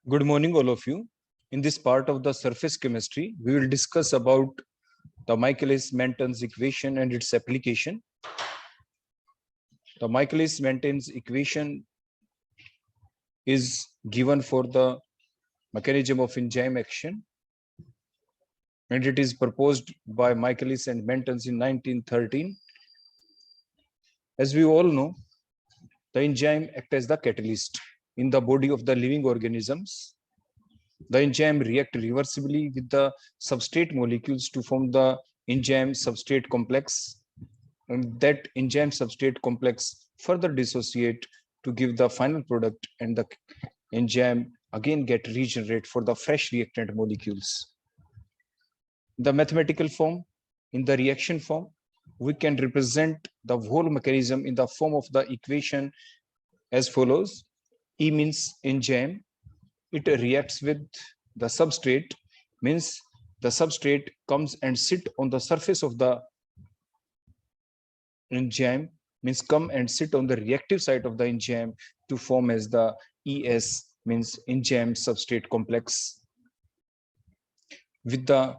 Good morning, all of you. In this part of the surface chemistry, we will discuss about the Michaelis-Menton's equation and its application. The Michaelis-Menton's equation is given for the mechanism of enzyme action, and it is proposed by Michaelis and Mentons in 1913. As we all know, the enzyme acts as the catalyst in the body of the living organisms. The enzyme react reversibly with the substrate molecules to form the enzyme substrate complex, and that enzyme substrate complex further dissociate to give the final product, and the enzyme again get regenerate for the fresh reactant molecules. The mathematical form, in the reaction form, we can represent the whole mechanism in the form of the equation as follows. E means enzyme. It reacts with the substrate, means the substrate comes and sit on the surface of the enzyme, means come and sit on the reactive site of the enzyme to form as the ES, means enzyme substrate complex, with the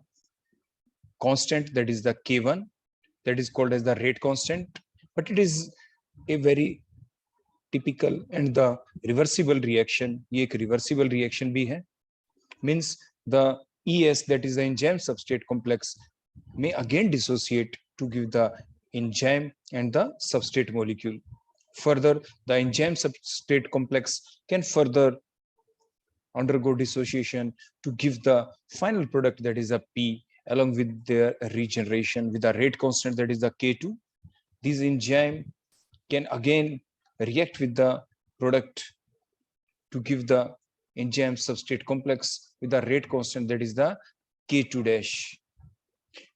constant, that is the K1, that is called as the rate constant, but it is a very typical and the reversible reaction. ये एक reversible reaction भी है, means the ES, that is the enzyme substrate complex, may again dissociate to give the enzyme and the substrate molecule. Further, the enzyme substrate complex can further undergo dissociation to give the final product, that is a P, along with their regeneration with the rate constant, that is the K2. These enzyme can again react with the product to give the enzyme substrate complex with the rate constant, that is the K2 dash.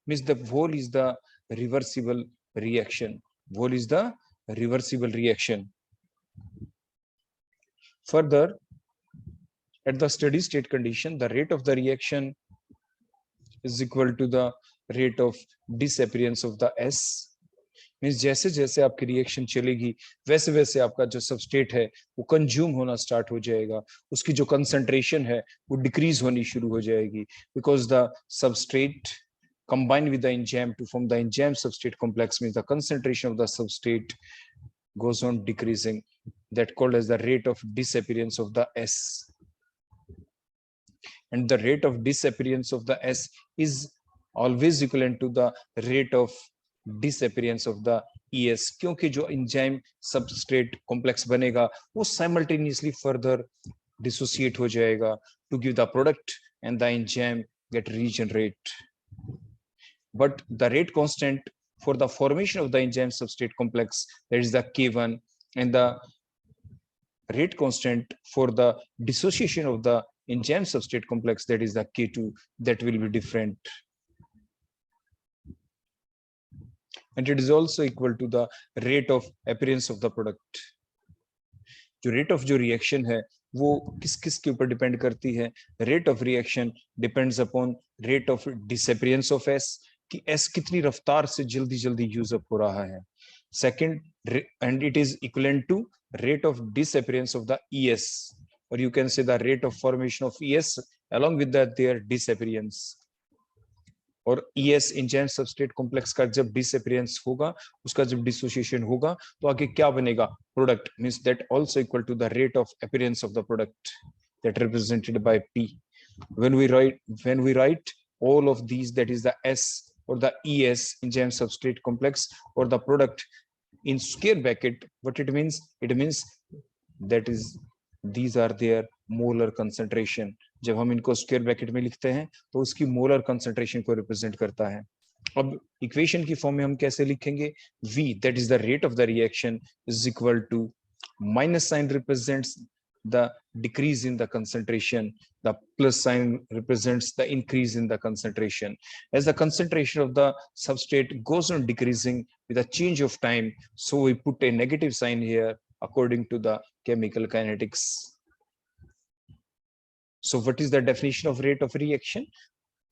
Means the whole is the reversible reaction. Whole is the reversible reaction. Further, at the steady state condition, the rate of the reaction is equal to the rate of disappearance of the S. Means जैसे जैसे आपकी reaction चलेगी वैसे वैसे आपका जो substrate है वो कंज्यूम होना स्टार्ट हो जाएगा, उसकी जो कंसंट्रेशन है वो डिक्रीज होनी शुरू हो जाएगी, because the substrate combined with the enzyme to form the enzyme substrate complex, means the concentration of the substrate goes on decreasing. That called as the rate of disappearance of the S. And the rate of disappearance of the S is always equivalent to the rate of disappearance of the ES, क्योंकि जो enzyme substrate complex बनेगा वो simultaneously further dissociate हो जाएगा to give the product, and the enzyme get regenerate. But the rate constant for the formation of the enzyme substrate complex, that is the K1, and the rate constant for the dissociation of the enzyme substrate complex, that is the K2, that will be different. And it is also equal to the rate of appearance of the product. जो rate of जो reaction है वो किस किस के ऊपर depend करती है? Rate of reaction depends upon rate of disappearance of S, कि S कितनी रफ्तार से जल्दी जल्दी यूज अप हो रहा है. Second, and it is equivalent to rate of disappearance of the ES, or you can say the rate of formation of ES along with that their disappearance. और ES enzyme substrate complex का जब disappearance होगा, उसका जब dissociation होगा, तो आगे क्या बनेगा? Product, means that also equal to the rate of appearance of the product, that represented by P. When we write all of these, that is the S or the ES enzyme substrate complex or the product in square bracket, what it means? It means that is these are their molar concentration. जब हम इनको square bracket में लिखते हैं तो उसकी molar concentration को represent करता है. अब इक्वेशन की फॉर्म में हम कैसे लिखेंगे? V, that is the rate of the reaction, is equal to minus sign represents the decrease in the concentration, the plus sign represents the increase in the concentration. As the concentration of the substrate goes on decreasing with a change of time, so we put a negative sign here according to the chemical kinetics. So what is the definition of rate of reaction?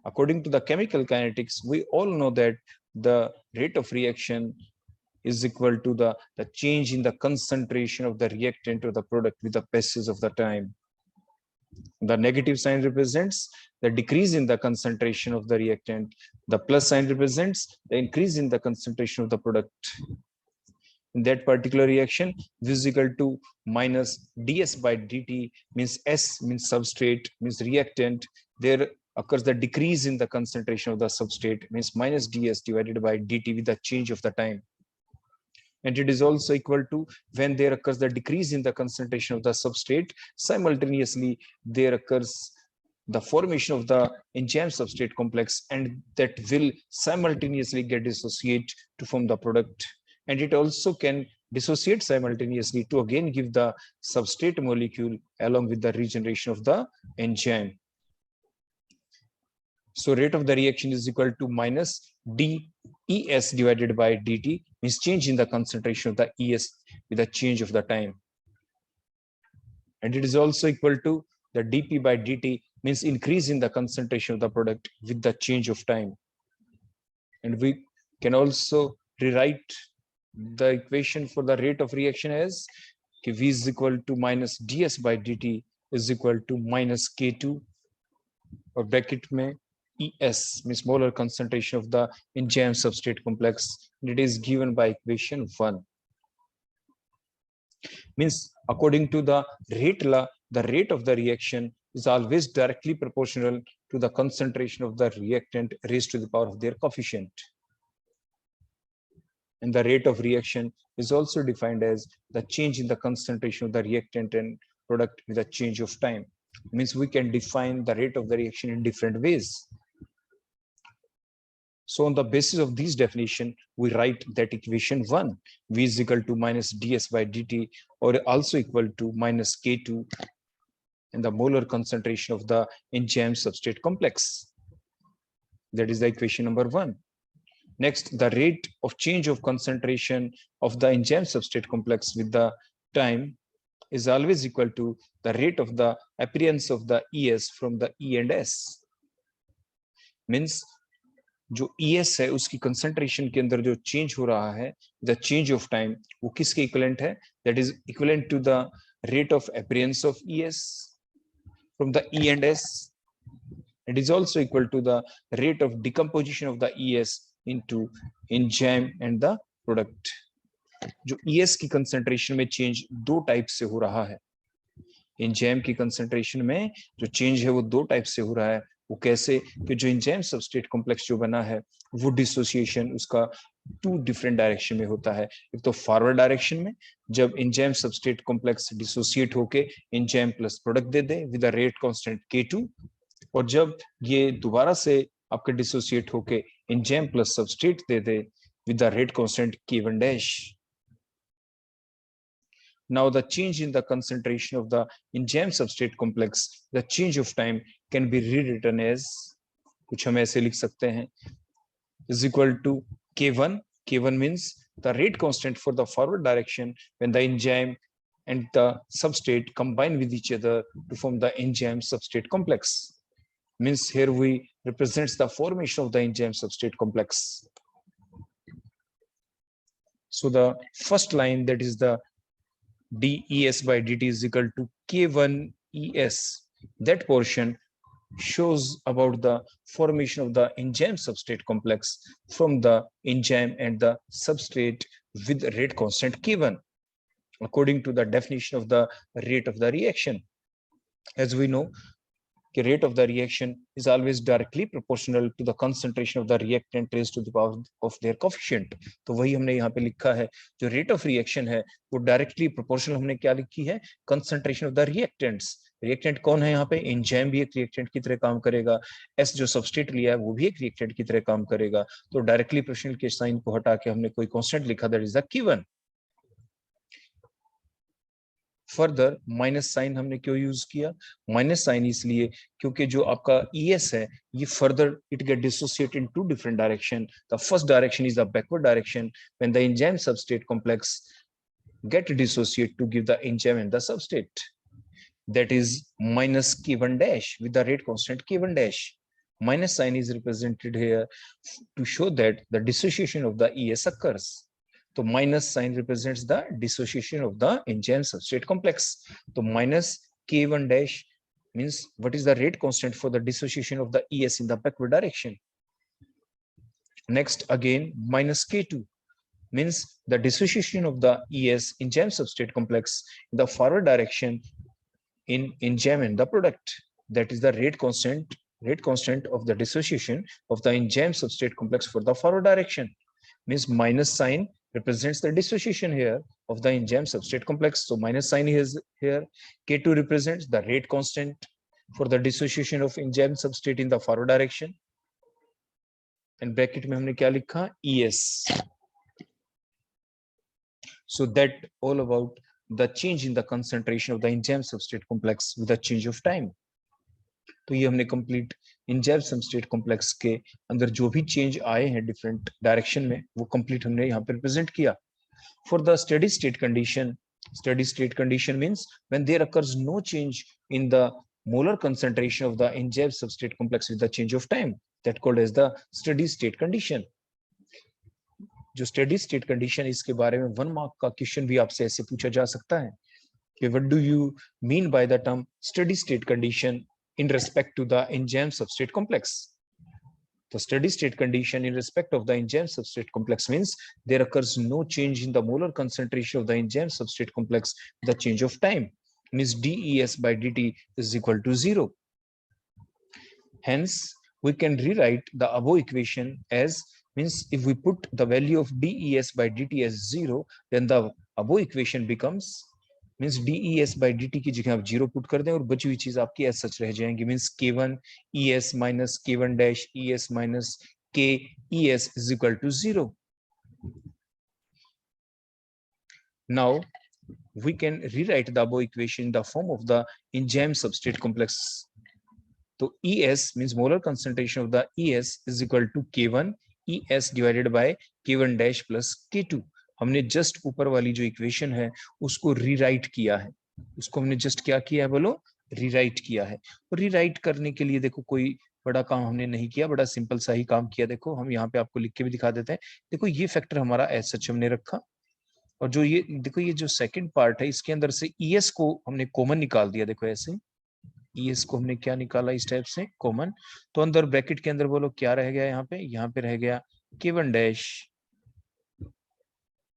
According to the chemical kinetics, we all know that the rate of reaction is equal to the change in the concentration of the reactant or the product with the passage of the time. The negative sign represents the decrease in the concentration of the reactant. The plus sign represents the increase in the concentration of the product. In that particular reaction, V is equal to minus ds by dt, means S means substrate, means reactant. There occurs the decrease in the concentration of the substrate, means minus ds divided by dt with the change of the time. And it is also equal to, when there occurs the decrease in the concentration of the substrate, simultaneously there occurs the formation of the enzyme substrate complex, and that will simultaneously get dissociate to form the product. And it also can dissociate simultaneously to again give the substrate molecule along with the regeneration of the enzyme. So rate of the reaction is equal to minus dEs divided by dt, means change in the concentration of the Es with the change of the time. And it is also equal to the dP by dt, means increase in the concentration of the product with the change of time. And we can also rewrite the equation for the rate of reaction as V is equal to minus ds by dt is equal to minus K2 और bracket में ES means molar concentration of the enzyme substrate complex. It is given by equation 1. Means according to the rate law, the rate of the reaction is always directly proportional to the concentration of the reactant raised to the power of their coefficient. And the rate of reaction is also defined as the change in the concentration of the reactant and product with a change of time. Means we can define the rate of the reaction in different ways. So on the basis of this definition, we write that equation 1, V is equal to minus ds by dt, or also equal to minus K2, and the molar concentration of the enzyme substrate complex. That is the equation number 1. Next, the rate of change of concentration of the enzyme substrate complex with the time is always equal to the rate of the appearance of the ES from the E and S. Means जो ES है उसकी concentration के अंदर जो change हो रहा है, the change of time, वो किसके equivalent है? That is equivalent to the rate of appearance of ES from the E and S. It is also equal to the rate of decomposition of the ES into enzyme and the product. जो ES की concentration में change दो type से हो रहा है. enzyme की concentration में जो change है वो दो type से हो रहा है. वो कैसे? कि जो enzyme substrate complex जो बना है वो dissociation उसका two different direction में होता है. एक तो forward direction में जब enzyme substrate complex dissociate होके enzyme plus product they they with the rate constant K2, और जब ये दोबारा से आपके dissociate होके enzyme plus substrate they they with the rate constant K1 dash. Now the change in the concentration of the enzyme substrate complex, the change of time can be rewritten as, कुछ हम ऐसे लिख सकते हैं, is equal to K1. K1 means the rate constant for the forward direction when the enzyme and the substrate combine with each other to form the enzyme substrate complex. Means here we represents the formation of the enzyme substrate complex. So the first line, that is the dEs by dt is equal to K1 ES. That portion shows about the formation of the enzyme substrate complex from the enzyme and the substrate with rate constant K1 according to the definition of the rate of the reaction. As we know, the rate of the reaction is always directly proportional to the concentration of the reactant raised to the power of their coefficient. तो वही हमने यहाँ पे लिखा है, जो rate of reaction है वो directly proportional हमने क्या लिखी है? Concentration of the reactants. Reactant कौन है यहाँ पे? एंजाइम भी एक रिएक्टेंट की तरह काम करेगा, एस जो सबस्ट्रेट लिया है वो भी एक रिएक्टेंट की तरह काम करेगा. तो डायरेक्टली प्रोपोर्शनल के साइन को हटा के हमने कोई कांस्टेंट लिखा, that is the Q1. Further minus sign हमने क्यों यूज किया? माइनस साइन इसलिए क्योंकि जो आपका ES है ये further it get dissociate into different direction. The first direction is the backward direction when the enzyme substrate complex get dissociate to give the enzyme and the substrate, that is minus K1 dash with the rate constant K1 dash. Minus sign is represented here to show that the dissociation of the ES occurs. So minus sign represents the dissociation of the enzyme substrate complex. So minus K1 dash means what is the rate constant for the dissociation of the ES in the backward direction. Next again minus K2 means the dissociation of the ES enzyme substrate complex in the forward direction in enzyme and the product. That is the rate constant of the dissociation of the enzyme substrate complex for the forward direction. Means minus sign represents the dissociation here of the enzyme substrate complex. So minus sign is here. K2 represents the rate constant for the dissociation of enzyme substrate in the forward direction. And bracket में हमने क्या लिखा? ES. So that all about the change in the concentration of the enzyme substrate complex with the change of time. तो ये हमने complete enzyme substrate complex के अंदर जो भी चेंज आए हैं डिफरेंट डायरेक्शन में वो कंप्लीट हमने यहाँ पे रिप्रेजेंट किया. For the steady state condition means when there occurs no change in the molar concentration of the enzyme substrate complex with the change of time, that called as the steady state condition. जो steady state condition इसके बारे में 1 mark का question भी आपसे ऐसे पूछा जा सकता है कि what do you mean by the term steady state condition in respect to the enzyme substrate complex? The steady state condition in respect of the enzyme substrate complex means there occurs no change in the molar concentration of the enzyme substrate complex with the change of time. Means dES by dt is equal to 0. Hence, we can rewrite the above equation as, means if we put the value of dES by dt as 0, then the above equation becomes, means dES by dt की जगह आप 0 put कर दें और बची हुई चीज आपकी as such रह जाएंगी. Means k1 ES minus k1 dash ES minus k ES is equal to 0. Now we can rewrite the above equation in the form of the enzyme substrate complex. So ES means molar concentration of the ES is equal to k1 ES divided by k1 dash plus k2. हमने just ऊपर वाली जो equation है उसको rewrite किया है. उसको हमने जस्ट क्या किया है बोलो? रीराइट किया है. और रीराइट करने के लिए देखो कोई बड़ा काम हमने नहीं किया, बड़ा सिंपल सा ही काम किया. देखो हम यहाँ पे आपको लिख के भी दिखा देते हैं. देखो ये फैक्टर हमारा एज सच हमने रखा और जो ये देखो ये जो सेकंड पार्ट है इसके अंदर से ES को हमने कॉमन निकाल दिया. देखो ऐसे ES को हमने क्या निकाला इस टाइप से कॉमन. तो अंदर ब्रैकेट के अंदर बोलो क्या रह गया? यहाँ पे रह गया k1 डैश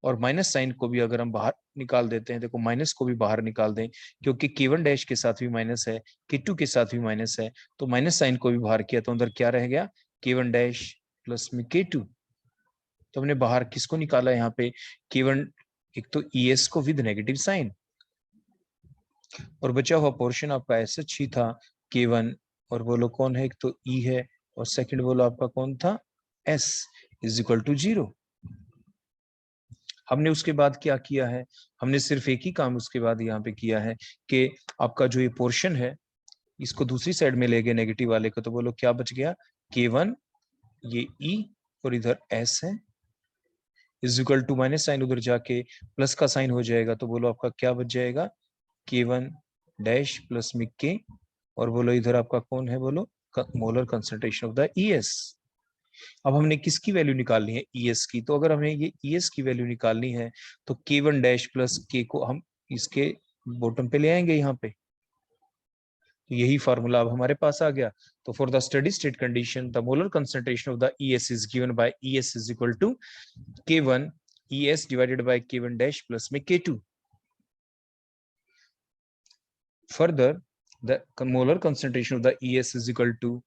और माइनस साइन को भी अगर हम बाहर निकाल देते हैं, देखो माइनस को भी बाहर निकाल दें क्योंकि k1 डैश के साथ भी माइनस है, k2 के साथ भी माइनस है, तो माइनस साइन को भी बाहर किया तो अंदर क्या रह गया? k1 डैश प्लस में k2. तो हमने बाहर किसको निकाला? यहाँ पे k1, एक तो ES को विद नेगेटिव साइन और बचा हुआ पोर्शन आपका ऐसा ही था k1 और बोलो कौन है? एक तो E है और सेकंड बोलो आपका कौन था? S is equal to 0. हमने उसके बाद क्या किया है? हमने सिर्फ एक ही काम उसके बाद यहाँ पे किया है कि आपका जो ये पोर्शन है इसको दूसरी साइड में ले गए नेगेटिव वाले को. तो बोलो क्या बच गया? k1 ये E और इधर S है is equal to minus sign उधर जाके प्लस का साइन हो जाएगा. तो बोलो आपका क्या बच जाएगा? k1 डैश प्लस में k और बोलो इधर आपका कौन है? बोलो molar concentration of the ES. अब हमने किसकी वैल्यू निकालनी है? ES की. तो अगर हमें ये ES की वैल्यू निकालनी है तो k1 डैश प्लस k को हम इसके बॉटम पे ले आएंगे यहाँ पे. तो यही फार्मूला अब हमारे पास आ गया. तो for the steady state condition the molar concentration of the ES is given by ES is equal to k1 ES divided by k1 dash plus में k2. Further, the molar concentration of the ES is equal to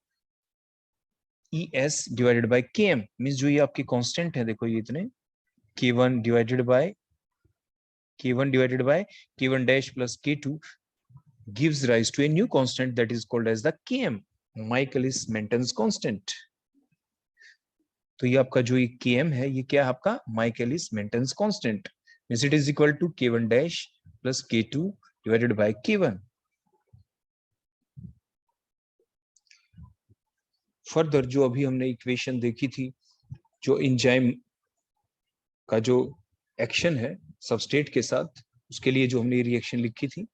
ES divided by Km. Means जो ये आपकी constant है देखो ये इतने k1 divided by k1 dash plus k2 gives rise to a new constant that is called as the Km, Michaelis-Menten constant. तो ये आपका जो ये Km है ये क्या है? आपका Michaelis-Menten constant. Means it is equal to k1 dash plus k2 divided by k1. Further जो अभी हमने इक्वेशन देखी थी जो एंजाइम का जो एक्शन है सबस्ट्रेट के साथ उसके लिए जो हमने रिएक्शन लिखी थी,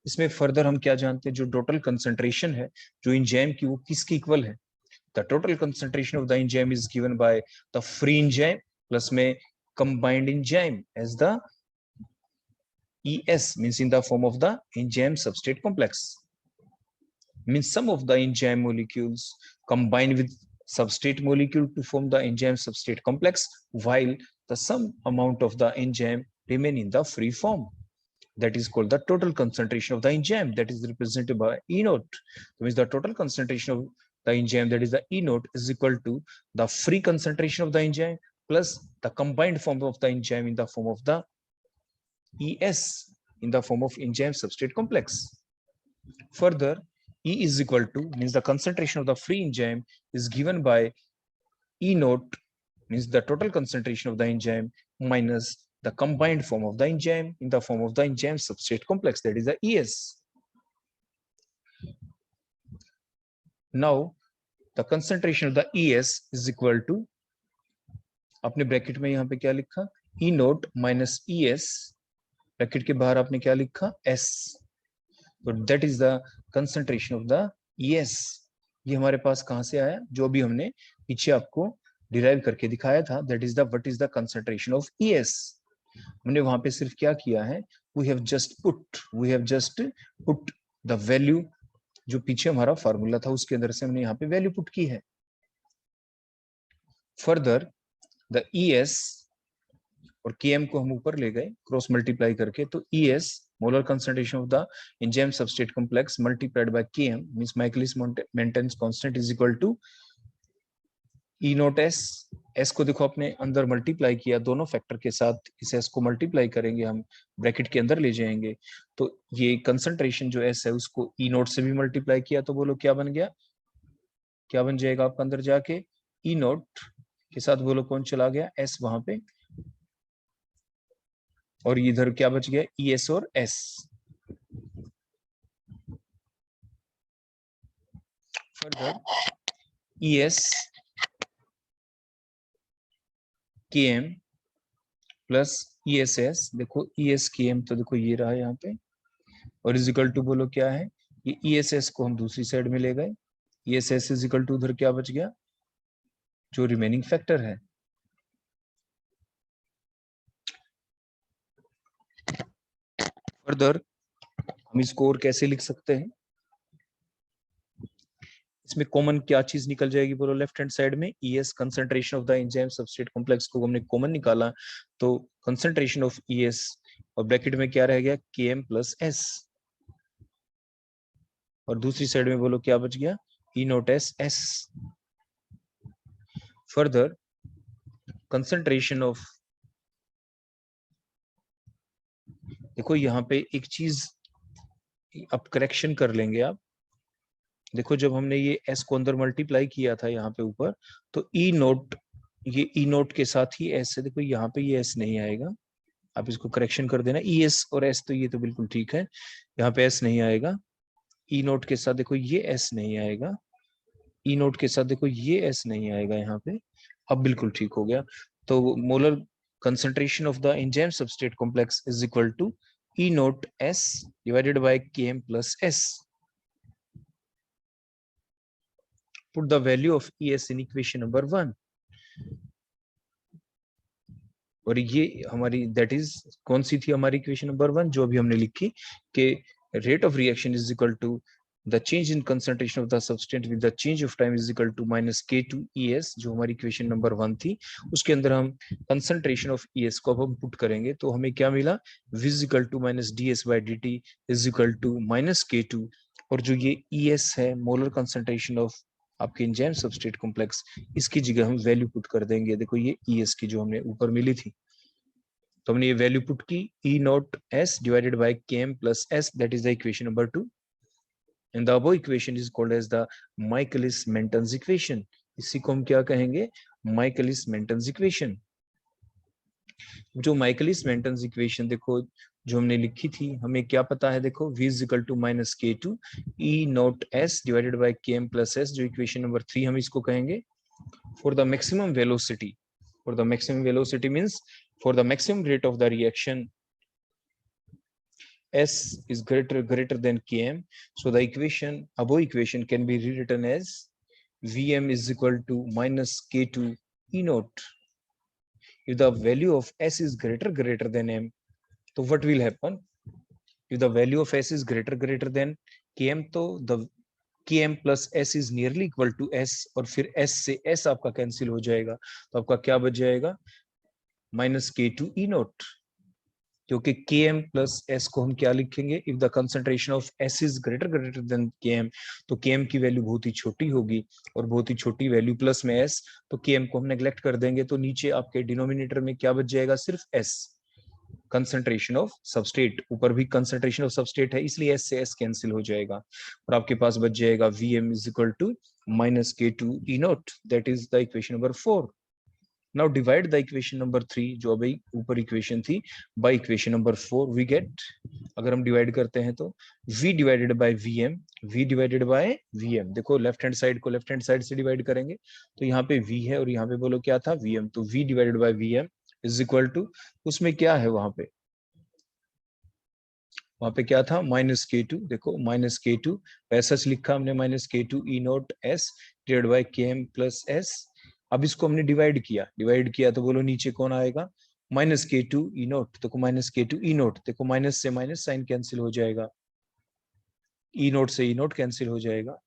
इसमें फर्दर हम क्या जानते हैं? जो टोटल कंसंट्रेशन है जो एंजाइम की वो किसकी इक्वल है? The total concentration of the enzyme is given by the free enzyme plus में combined enzyme as the ES, means in the form of the enzyme substrate complex. means sum of the enzyme molecules combine with substrate molecule to form the enzyme substrate complex, while the sum amount of the enzyme remain in the free form. That is called the total concentration of the enzyme, that is represented by E naught. That means the total concentration of the enzyme, that is the E naught, is equal to the free concentration of the enzyme plus the combined form of the enzyme in the form of the ES, in the form of enzyme substrate complex. Further, E is equal to, means the concentration of the free enzyme is given by E naught, means the total concentration of the enzyme minus the combined form of the enzyme in the form of the enzyme substrate complex, that is the ES. Now the concentration of the ES is equal to, आपने bracket में यहाँ पे क्या लिखा, E naught minus ES, bracket के बाहर आपने क्या लिखा, S. तो that is the concentration of the ES. ये हमारे पास कहां से आया, जो भी हमने पीछे आपको डिराइव करके दिखाया था, that is the what is the concentration of ES. हमने वहां पे सिर्फ क्या किया है, we have just put the value, जो पीछे हमारा फार्मूला था उसके अंदर से हमने यहाँ पे वैल्यू पुट की है. फर्दर द ES और Km को हम ऊपर ले गए क्रॉस मल्टीप्लाई करके, तो ES molar concentration of the enzyme substrate complex multiplied by Km means Michaelis Menten constant is equal to E naught S. S को देखो आपने अंदर मल्टीप्लाई किया दोनों फैक्टर के साथ, इस S को मल्टीप्लाई करेंगे हम, ब्रैकेट के अंदर ले जाएंगे, तो ये कंसंट्रेशन जो S है उसको E naught से भी मल्टीप्लाई किया, तो बोलो क्या बन गया, क्या बन जाएगा आपका अंदर जाके, E naught के साथ बोलो कौन चला गया, S वहां पे, और इधर क्या बच गया, ES और S. Further ES Km plus ESS, देखो ES Km तो देखो ये रहा यहाँ पे, और इज इक्वल टू बोलो क्या है, ये ESS को हम दूसरी साइड में ले गए, ESS इज इक्वल टू उधर क्या बच गया, जो रिमेनिंग फैक्टर है. फर्दर हम इसको और कैसे लिख सकते हैं, इसमें कॉमन क्या चीज निकल जाएगी बोलो, लेफ्ट हैंड साइड में ES concentration of the enzyme substrate complex को हमने कॉमन निकाला, तो कंसंट्रेशन ऑफ ES और ब्रैकेट में क्या रह गया, Km प्लस S, और दूसरी साइड में बोलो क्या बच गया, E naught S. Further concentration of, देखो यहाँ पे एक चीज अब करेक्शन कर लेंगे आप, देखो जब हमने ये S को अंदर मल्टीप्लाई किया था यहाँ पे ऊपर, तो E naught, ये E naught के साथ ही S है, देखो यहाँ पे ये S नहीं आएगा, आप इसको करेक्शन कर देना, ES और S तो ये तो बिल्कुल ठीक है, यहाँ पे S नहीं आएगा, E naught के साथ देखो ये S नहीं आएगा, E naught के साथ देखो ये S नहीं आएगा यहाँ पे, अब बिल्कुल ठीक हो गया. तो molar concentration of the enzyme substrate complex is equal to E naught S divided by Km plus S. Put the value of ES in equation number 1. और ये हमारी दैट इज कौन सी थी हमारी इक्वेशन नंबर 1, जो अभी हमने लिखी कि rate of reaction is equal to the change in concentration of the substrate with the change of time is equal to minus K2 ES, जो हमारी इक्वेशन नंबर 1 थी, उसके अंदर हम कंसंट्रेशन ऑफ ES को अब हम पुट करेंगे, तो हमें क्या मिला, V is equal to minus DS by DT is equal to minus K2, और जो ये ES है मोलर कंसंट्रेशन ऑफ आपके एंजाइम सबस्ट्रेट कॉम्प्लेक्स, इसकी जगह हम वैल्यू पुट कर देंगे, देखो ये ES की जो हमने ऊपर मिली थी, तो हमने ये वैल्यू पुट की, E naught S divided by Km plus S, that is the equation number 2. And the above equation is called as the Michaelis-Menten's equation. इसी को हम क्या कहेंगे, Michaelis-Menten's equation. जो Michaelis-Menten's equation देखो जो हमने लिखी थी, हमें क्या पता है, देखो V is equal to minus K2 E naught S divided by Km plus S, जो इक्वेशन नंबर 3 हम इसको कहेंगे. For the maximum velocity, for the maximum velocity means for the maximum rate of the reaction, S is greater than Km, so the equation, above equation can be rewritten as Vm is equal to minus K2 E naught. If the value of S is greater than M, so what will happen, if the value of S is greater than Km, तो the Km plus S is nearly equal to S, और फिर S से S आपका cancel हो जाएगा, तो आपका क्या बच जाएगा, minus K two E note. क्योंकि Km प्लस एस को हम क्या लिखेंगे, if the concentration of S is greater than Km, तो Km की वैल्यू बहुत ही छोटी होगी, और बहुत ही छोटी वैल्यू प्लस में एस, तो Km को हम नेग्लेक्ट कर देंगे, तो नीचे आपके डिनोमिनेटर में क्या बच जाएगा, सिर्फ एस, कंसंट्रेशन ऑफ सबस्ट्रेट। ऊपर भी कंसंट्रेशन ऑफ सबस्ट्रेट है, इसलिए एस से एस कैंसिल हो जाएगा, और आपके पास बच जाएगा Vm is equal to minus K two E nought, that is the equation number 4। Now divide the equation number 3 जो अभी ऊपर इक्वेशन थी by equation number 4, we get, अगर हम डिवाइड करते हैं तो v divided by vm, v divided by vm, देखो लेफ्ट हैंड साइड को लेफ्ट हैंड साइड से डिवाइड करेंगे, तो यहाँ पे v है और यहाँ पे बोलो क्या था, vm, तो v divided by vm is equal to, उसमें क्या है वहां पे क्या था, माइनस के टू, देखो माइनस के टू, ऐसा लिखा हमने minus K two E naught S divide by K M plus S. अब इसको हमने डिवाइड किया तो बोलो नीचे कौन आएगा, minus K two E note, देखो minus K two E note, देखो माइनस से माइनस साइन कैंसिल हो जाएगा, ई नोट से ई नोट कैंसिल हो जाएगा,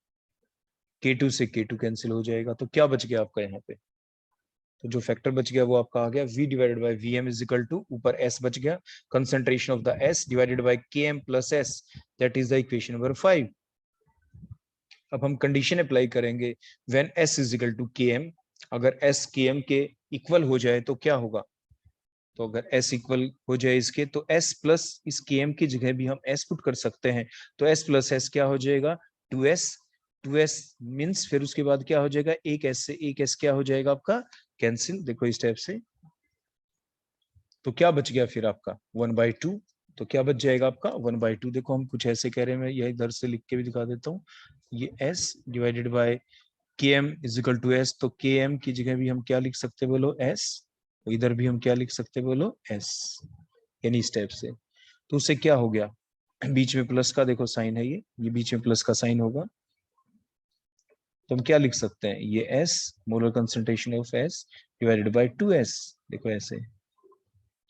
के टू से के टू कैंसिल हो जाएगा, तो क्या बच गया आपका यहाँ पे, तो जो फैक्टर बच गया वो आपका आ गया v divided by vm is equal to, ऊपर s बच गया, concentration of the s divided by km plus s, that is the equation number 5। अब हम कंडीशन अप्लाई करेंगे, when s is equal to km, अगर s km के इक्वल हो जाए तो क्या होगा, तो अगर s इक्वल हो जाए इसके, तो s प्लस इस km की जगह भी हम s पुट कर सकते हैं, तो s प्लस s क्या हो जाएगा, 2s, 2s मीन्स फिर उसके बाद क्या हो जाएगा, एक s से एक s क्या हो जाएगा आपका कैंसिल, देखो इस टाइप से, तो क्या बच गया फिर आपका 1/2, तो क्या बच जाएगा आपका 1/2, देखो हम कुछ ऐसे कह रहे हैं, मैं यह इधर से लिख के भी दिखा देता हूँ, ये s divided by km is equal to s, तो km की जगह भी हम क्या लिख सकते बोलो s, तो इधर भी हम क्या लिख सकते बोलो s, यानी इस टाइप से, तो उससे क्या हो गया, बीच में प्लस का देखो साइन है, ये बीच में प्लस का साइन होगा, तो हम क्या लिख सकते हैं, ये s molar concentration of s divided bye 2s, देखो ऐसे,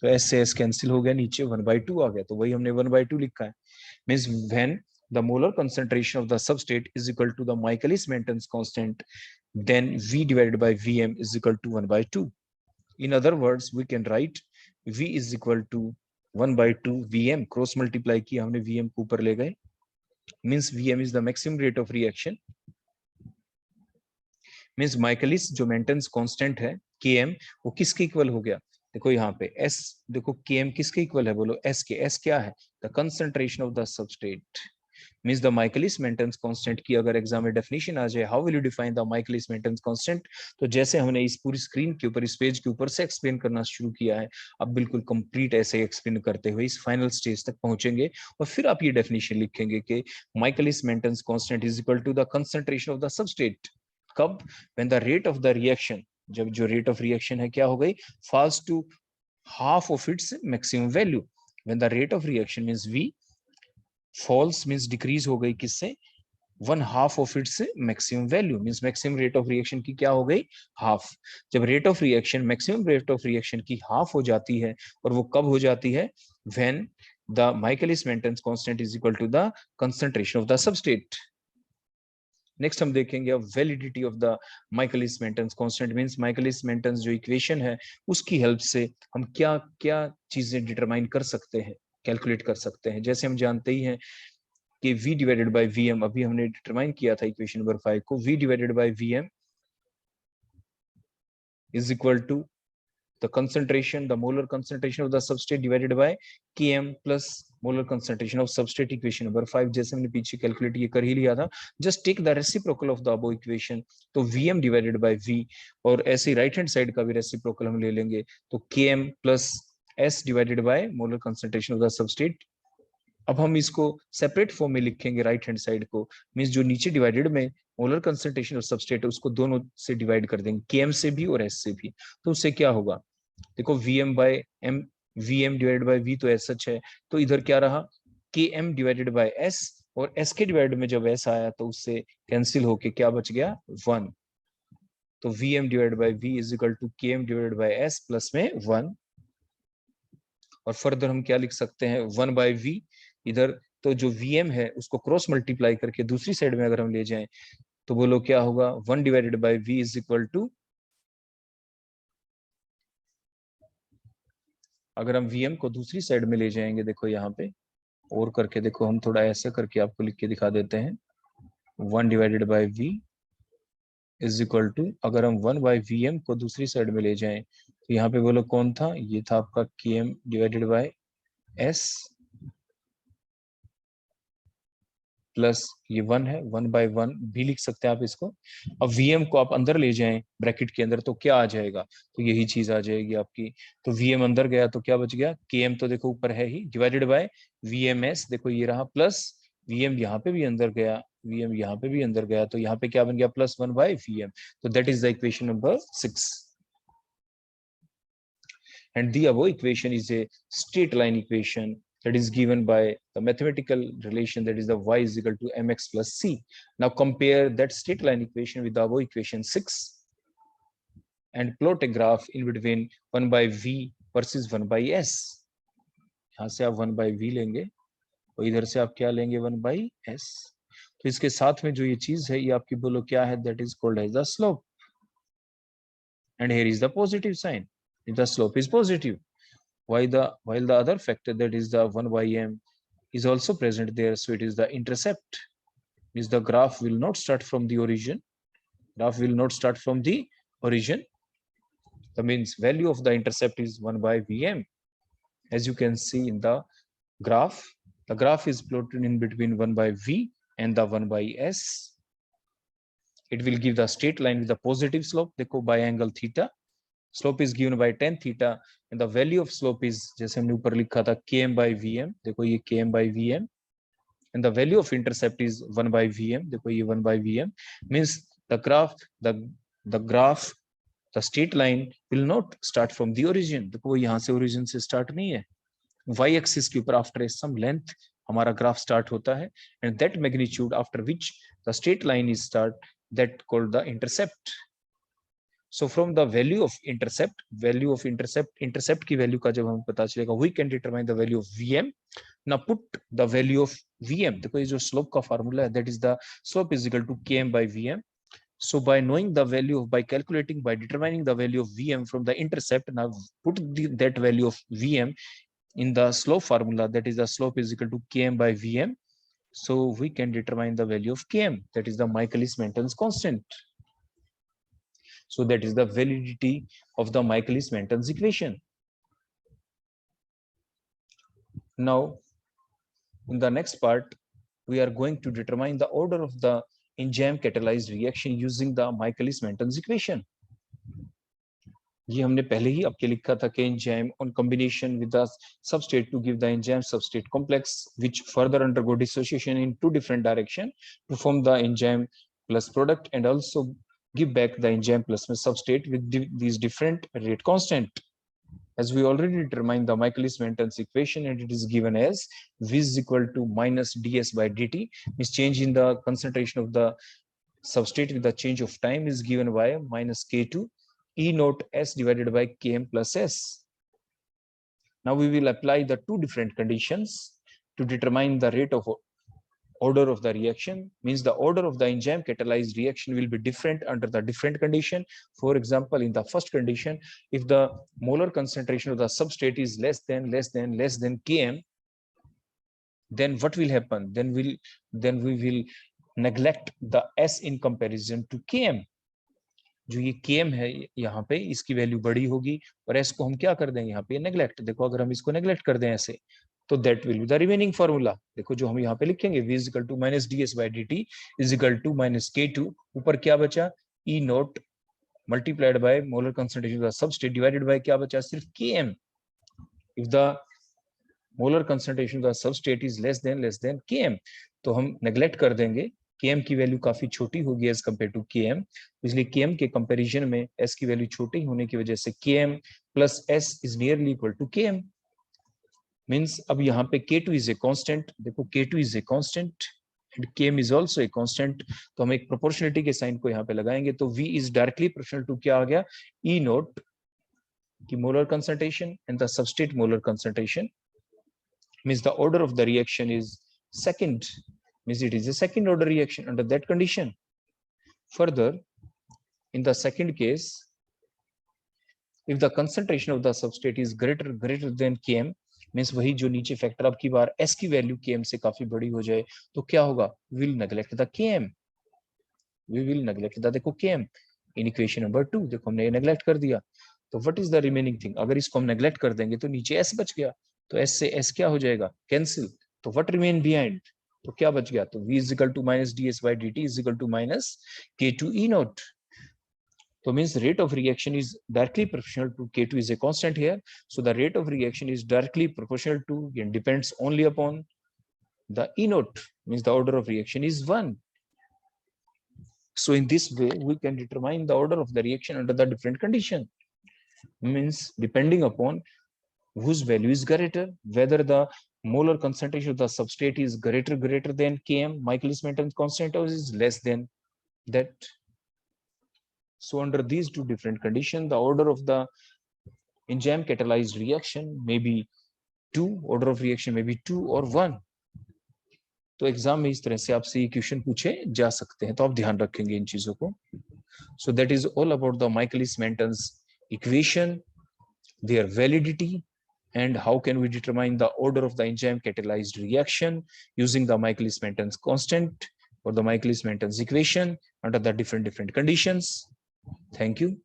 तो s से s कैंसिल हो गया, नीचे 1/2 आ गया, तो वही हमने 1/2 लिखा है, means when the molar concentration of the substrate is equal to the Michaelis Menten constant, then V divided by Vm is equal to 1/2. In other words, we can write V is equal to 1/2 Vm, cross multiply किया हमने Vm को ऊपर ले गए, means Vm is the maximum rate of reaction, means Michaelis जो Menten's constant है Km, वो किसके इक्वल हो गया, देखो यहाँ पे S, देखो Km किसके इक्वल है बोलो, S के, S क्या है, the concentration of the substrate, means the Michaelis Menten constant की अगर एग्जाम में डेफिनेशन आ जाए, how will you define the Michaelis Menten constant, तो जैसे हमने इस पूरी स्क्रीन के ऊपर, इस पेज के ऊपर से एक्सप्लेन करना शुरू किया है, अब बिल्कुल कंप्लीट ऐसे एक्सप्लेन करते हुए इस फाइनल स्टेज तक पहुंचेंगे, और फिर आप ये डेफिनेशन लिखेंगे कि Michaelis Menten constant is equal to the concentration of the substrate, कब, when the rate of the reaction, जब जो रेट ऑफ रिएक्शन है क्या हो गई, falls to half of its maximum value, when the rate of reaction means V falls means decrease हो गई किससे, 1/2 of its maximum value, means maximum rate of reaction की क्या हो गई, half, जब rate of reaction maximum rate of reaction की half हो जाती है, और वो कब हो जाती है, when the Michaelis Menten constant is equal to the concentration of the substrate। Next हम देखेंगे अब validity of the Michaelis Menten constant, means Michaelis Menten जो इक्वेशन है उसकी हेल्प से हम क्या क्या चीजें डिटरमाइन कर सकते हैं, कैलकुलेट कर सकते हैं, जैसे हम जानते ही हैं कि v डिवाइडेड बाय vm, अभी हमने डिटरमाइन किया था इक्वेशन नंबर 5 को, v divided by vm is equal to the concentration, the molar concentration of the substrate divided by Km plus molar concentration of substrate, equation number 5, जैसे हमने पीछे calculate ये कर ही लिया था, just take the reciprocal of the above equation, तो Vm divided by V, और ऐसे राइट हैंड साइड का भी रेसिप्रोकल हम ले लेंगे, तो Km plus S divided by molar concentration of the substrate। अब हम इसको सेपरेट फॉर्म में लिखेंगे राइट हैंड साइड को, मींस जो नीचे डिवाइडेड में मोलर कंसंट्रेशन और सबस्ट्रेट है उसको दोनों से डिवाइड कर देंगे, Km से भी और S से भी, तो उससे क्या होगा, देखो Vm by m, Vm divided by V तो एस सच है, तो इधर क्या रहा Km डिवाइडेड बाय S, और S के डिवाइड में जब S आया तो उससे कैंसिल होके क्या बच गया 1, तो Vm divided by V is equal to Km divided by S plus में 1, और फर्दर हम क्या लिख सकते हैं 1/V इधर, तो जो Vm है उसको क्रॉस मल्टीप्लाई करके दूसरी साइड में अगर हम ले जाएं तो बोलो क्या होगा, 1 divided by V is equal to, अगर हम Vm को दूसरी साइड में ले जाएंगे, देखो यहाँ पे और करके देखो, हम थोड़ा ऐसे करके आपको लिख के दिखा देते हैं, 1 divided by V is equal to, अगर हम 1 बाई Vm को दूसरी साइड में ले जाएं तो यहाँ पे बोलो कौन था, ये था आपका Km divided by S plus ये 1 है, 1 बाई 1 भी लिख सकते हैं आप इसको। अब Vm को आप अंदर ले जाएं ब्रैकेट के अंदर तो क्या आ जाएगा, तो यही चीज आ जाएगी आपकी। तो Vm अंदर गया तो क्या बच गया, Km तो देखो ऊपर है ही, डिवाइडेड बाय VMS, देखो ये रहा, प्लस Vm यहाँ पे भी अंदर गया, Vm यहाँ पे भी अंदर गया, तो यहाँ पे क्या बन गया, प्लस 1 बाय Vm। तो that is the equation number 6 and the above equation is a straight line equation that is given by the mathematical relation, that is the y is equal to mx plus c. Now compare that straight line equation with the above equation 6 and plot a graph in between 1 by v versus 1 by s. यहाँ से आप 1 by v लेंगे और इधर से आप क्या लेंगे, 1 by s। तो इसके साथ में जो ये चीज है ये आपकी बोलो क्या है, that is called as the slope, and here is the positive sign, the slope is positive. While the other factor, that is the 1 by m, is also present there, so it is the intercept. Is the graph will not start from the origin. Graph will not start from the origin. That means value of the intercept is 1 by Vm. As you can see in the graph is plotted in between 1 by V and the 1 by S. It will give the straight line with the positive slope. देखो by angle theta. Slope is given by tan theta and the value of slope is, जैसे हमने ऊपर लिखा था, Km by Vm, देखो ये Km by Vm, and the value of intercept is 1 by Vm, देखो ये 1 by Vm, means the graph, the straight line will not start from the origin, देखो वो यहाँ से origin से start नहीं है, y axis के ऊपर after some length हमारा graph start होता है, and that magnitude after which the straight line is start, that called the intercept. So from the value of intercept की value का जब हमें पता चलेगा, we can determine the value of Vm. Now put the value of Vm, देखो ये जो slope का formula है, that is the slope is equal to Km by Vm. So by knowing the value, by calculating, by determining the value of Vm from the intercept, now put that value of Vm in the slope formula, that is the slope is equal to Km by Vm. So we can determine the value of Km, that is the Michaelis-Menten constant. So that is the validity of the Michaelis-Menten equation. Now, in the next part, we are going to determine the order of the enzyme catalyzed reaction using the Michaelis-Menten equation. ये हमने पहले ही आपके लिखा था कि enzyme on combination with the substrate to give the enzyme substrate complex which further undergo dissociation in two different directions to form the enzyme plus product and also give back the enzyme plus substrate with these different rate constant. As we already determined the Michaelis-Menten equation, and it is given as V is equal to minus ds by dt, means change in the concentration of the substrate with the change of time is given by minus K2 E naught S divided by Km plus S. Now we will apply the two different conditions to determine the rate of order of the reaction, means the order of the enzyme catalyzed reaction will be different under the different condition. For example, in the first condition, if the molar concentration of the substrate is less than Km, then what will happen? Then we will neglect the S in comparison to Km. जो ये Km है यहाँ पे, इसकी value बड़ी होगी और S को हम क्या कर देंगे यहाँ पे नेग्लेक्ट। देखो अगर हम इसको नेग्लेक्ट कर दें ऐसे, तो that will be the remaining formula. देखो जो हम यहाँ पे लिखेंगे v is equal to minus ds by dt is equal to minus K2, ऊपर क्या बचा E naught multiplied by molar concentration of the substrate divided by क्या बचा, सिर्फ Km। If the molar concentration of the substrate is less than Km, तो हम neglect कर देंगे, Km की वैल्यू काफी छोटी होगी एज कम्पेयर टू Km, इसलिए Km के कंपैरिजन में S की वैल्यू छोटी होने की वजह से Km plus S is nearly equal to Km। Means अब यहाँ पे K2 इज ए कांस्टेंट, देखो K2 is a constant and Km is also a constant, तो हम एक प्रोपोर्शनलिटी के साइन को यहाँ पे लगाएंगे, तो V is directly proportional to क्या आ गया, E नोट की molar concentration and the substrate molar concentration, means the order of the reaction is second, means it is a second order reaction under that condition. Further, in the second case, if the concentration of the substrate is greater than km, means वही जो नीचे factor अब की बार s की वैल्यू km से काफी बड़ी हो जाए तो क्या होगा, will neglect the km, we will neglect the, देखो km इन इक्वेशन नंबर 2 देखो हमने नेग्लेक्ट कर दिया, तो what is the remaining thing, अगर इसको हम नेग्लेक्ट कर देंगे तो नीचे s बच गया, तो s से s क्या हो जाएगा, कैंसिल, तो व्हाट रिमेन बिहाइंड, तो क्या बच गया, तो v is equal to minus ds by dt is equal to minus k2 e naught. So means rate of reaction is directly proportional to K2 is a constant here. So the rate of reaction is directly proportional to and depends only upon the E naught, means the order of reaction is 1. So in this way, we can determine the order of the reaction under the different condition. Means depending upon whose value is greater, whether the molar concentration of the substrate is greater than Km, Michaelis-Menten constant, or is less than that. So under these two different conditions, the order of the enzyme catalyzed reaction may be 2, order of reaction may be 2 or 1. तो exam में इस तरह से आपसे ये question पूछे जा सकते हैं, तो आप ध्यान रखेंगे इन चीजों को. So that is all about the Michaelis-Menten's equation, their validity, and how can we determine the order of the enzyme catalyzed reaction using the Michaelis-Menten's constant or the Michaelis-Menten's equation under the different conditions. Thank you.